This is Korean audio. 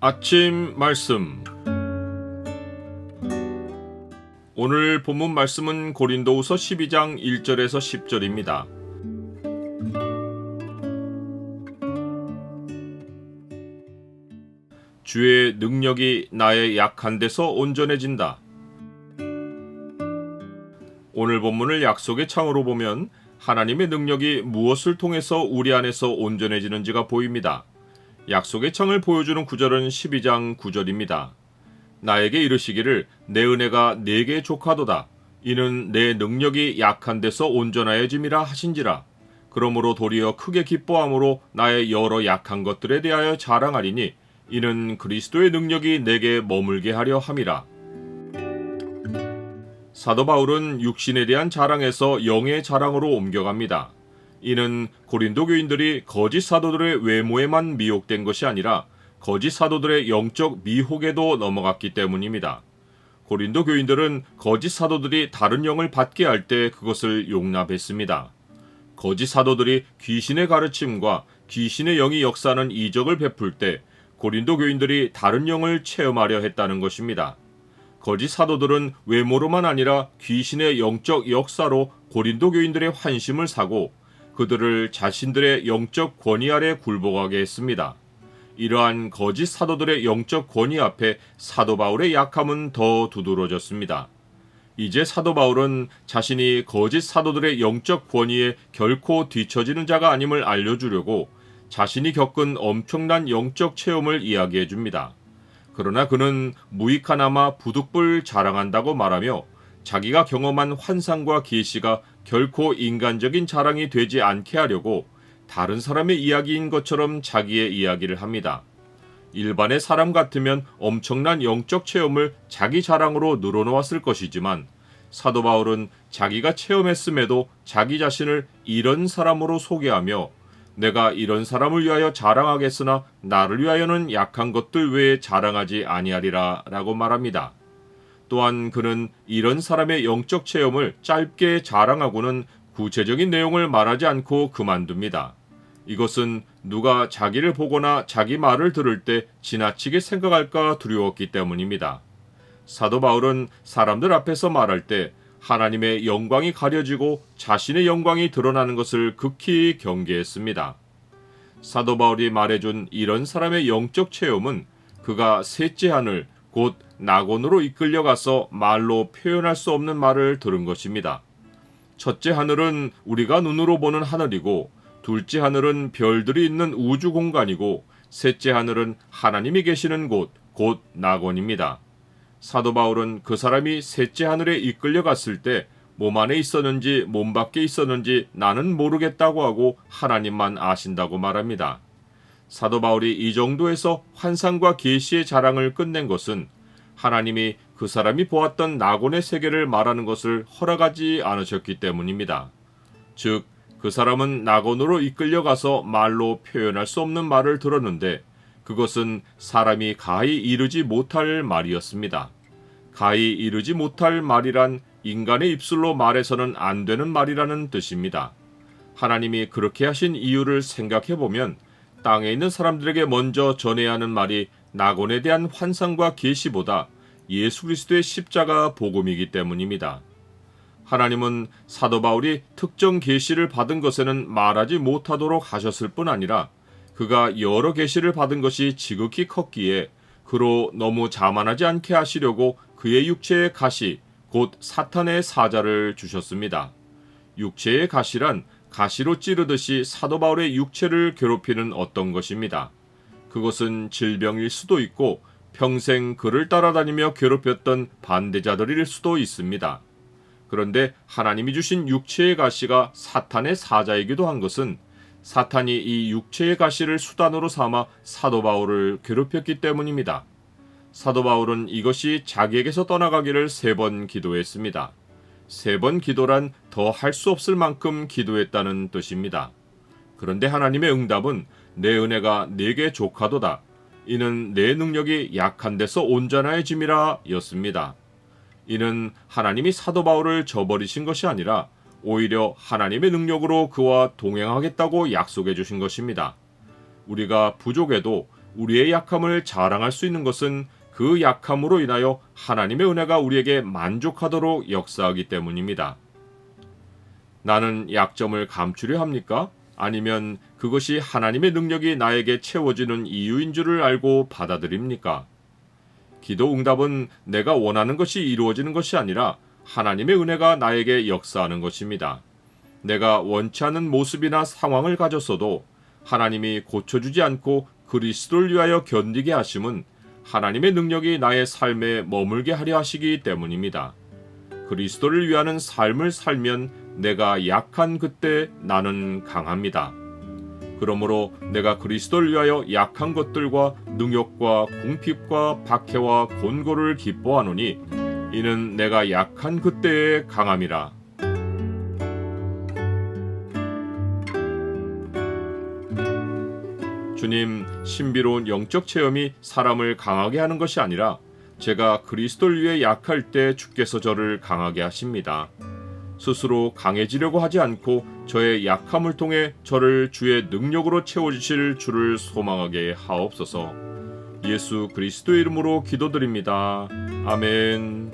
아침 말씀. 오늘 본문 말씀은 고린도후서 12장 1절에서 10절입니다. 주의 능력이 나의 약한 데서 온전해진다. 오늘 본문을 약속의 창으로 보면 하나님의 능력이 무엇을 통해서 우리 안에서 온전해지는지가 보입니다. 약속의 창을 보여주는 구절은 12장 9절입니다. 나에게 이르시기를 내 은혜가 네게 족하도다. 이는 내 능력이 약한 데서 온전하여짐이라 하신지라. 그러므로 도리어 크게 기뻐함으로 나의 여러 약한 것들에 대하여 자랑하리니 이는 그리스도의 능력이 내게 머물게 하려 함이라. 사도 바울은 육신에 대한 자랑에서 영의 자랑으로 옮겨갑니다. 이는 고린도 교인들이 거짓 사도들의 외모에만 미혹된 것이 아니라 거짓 사도들의 영적 미혹에도 넘어갔기 때문입니다. 고린도 교인들은 거짓 사도들이 다른 영을 받게 할 때 그것을 용납했습니다. 거짓 사도들이 귀신의 가르침과 귀신의 영이 역사하는 이적을 베풀 때 고린도 교인들이 다른 영을 체험하려 했다는 것입니다. 거짓 사도들은 외모로만 아니라 귀신의 영적 역사로 고린도 교인들의 환심을 사고 그들을 자신들의 영적 권위 아래 굴복하게 했습니다. 이러한 거짓 사도들의 영적 권위 앞에 사도 바울의 약함은 더 두드러졌습니다. 이제 사도 바울은 자신이 거짓 사도들의 영적 권위에 결코 뒤처지는 자가 아님을 알려주려고 자신이 겪은 엄청난 영적 체험을 이야기해 줍니다. 그러나 그는 무익하나마 부득불 자랑한다고 말하며 자기가 경험한 환상과 계시가 결코 인간적인 자랑이 되지 않게 하려고 다른 사람의 이야기인 것처럼 자기의 이야기를 합니다. 일반의 사람 같으면 엄청난 영적 체험을 자기 자랑으로 늘어놓았을 것이지만 사도 바울은 자기가 체험했음에도 자기 자신을 이런 사람으로 소개하며 내가 이런 사람을 위하여 자랑하겠으나 나를 위하여는 약한 것들 외에 자랑하지 아니하리라 라고 말합니다. 또한 그는 이런 사람의 영적 체험을 짧게 자랑하고는 구체적인 내용을 말하지 않고 그만둡니다. 이것은 누가 자기를 보거나 자기 말을 들을 때 지나치게 생각할까 두려웠기 때문입니다. 사도 바울은 사람들 앞에서 말할 때 하나님의 영광이 가려지고 자신의 영광이 드러나는 것을 극히 경계했습니다. 사도 바울이 말해준 이런 사람의 영적 체험은 그가 셋째 하늘 곧 낙원으로 이끌려가서 말로 표현할 수 없는 말을 들은 것입니다. 첫째 하늘은 우리가 눈으로 보는 하늘이고 둘째 하늘은 별들이 있는 우주 공간이고 셋째 하늘은 하나님이 계시는 곳, 곧 낙원입니다. 사도 바울은 그 사람이 셋째 하늘에 이끌려갔을 때 몸 안에 있었는지 몸 밖에 있었는지 나는 모르겠다고 하고 하나님만 아신다고 말합니다. 사도 바울이 이 정도에서 환상과 계시의 자랑을 끝낸 것은 하나님이 그 사람이 보았던 낙원의 세계를 말하는 것을 허락하지 않으셨기 때문입니다. 즉, 그 사람은 낙원으로 이끌려가서 말로 표현할 수 없는 말을 들었는데 그것은 사람이 가히 이르지 못할 말이었습니다. 가히 이르지 못할 말이란 인간의 입술로 말해서는 안 되는 말이라는 뜻입니다. 하나님이 그렇게 하신 이유를 생각해보면 땅에 있는 사람들에게 먼저 전해야 하는 말이 낙원에 대한 환상과 계시보다 예수 그리스도의 십자가 복음이기 때문입니다. 하나님은 사도 바울이 특정 계시를 받은 것에는 말하지 못하도록 하셨을 뿐 아니라 그가 여러 계시를 받은 것이 지극히 컸기에 그로 너무 자만하지 않게 하시려고 그의 육체의 가시, 곧 사탄의 사자를 주셨습니다. 육체의 가시란 가시로 찌르듯이 사도 바울의 육체를 괴롭히는 어떤 것입니다. 그것은 질병일 수도 있고 평생 그를 따라다니며 괴롭혔던 반대자들일 수도 있습니다. 그런데 하나님이 주신 육체의 가시가 사탄의 사자이기도 한 것은 사탄이 이 육체의 가시를 수단으로 삼아 사도 바울을 괴롭혔기 때문입니다. 사도 바울은 이것이 자기에게서 떠나가기를 3번 기도했습니다. 3번 기도란 더 할 수 없을 만큼 기도했다는 뜻입니다. 그런데 하나님의 응답은 내 은혜가 네게 족하도다. 이는 내 능력이 약한 데서 온전하여짐이라 였습니다. 이는 하나님이 사도 바울을 저버리신 것이 아니라 오히려 하나님의 능력으로 그와 동행하겠다고 약속해 주신 것입니다. 우리가 부족해도 우리의 약함을 자랑할 수 있는 것은 그 약함으로 인하여 하나님의 은혜가 우리에게 만족하도록 역사하기 때문입니다. 나는 약점을 감추려 합니까? 아니면 그것이 하나님의 능력이 나에게 채워지는 이유인 줄을 알고 받아들입니까? 기도 응답은 내가 원하는 것이 이루어지는 것이 아니라 하나님의 은혜가 나에게 역사하는 것입니다. 내가 원치 않는 모습이나 상황을 가졌어도 하나님이 고쳐주지 않고 그리스도를 위하여 견디게 하심은 하나님의 능력이 나의 삶에 머물게 하려 하시기 때문입니다. 그리스도를 위하는 삶을 살면 내가 약한 그때 나는 강합니다. 그러므로 내가 그리스도를 위하여 약한 것들과 능욕과 궁핍과 박해와 곤고를 기뻐하노니 이는 내가 약한 그때에 강함이라. 주님, 신비로운 영적 체험이 사람을 강하게 하는 것이 아니라 제가 그리스도를 위해 약할 때 주께서 저를 강하게 하십니다. 스스로 강해지려고 하지 않고 저의 약함을 통해 저를 주의 능력으로 채워주실 주를 소망하게 하옵소서. 예수 그리스도의 이름으로 기도드립니다. 아멘.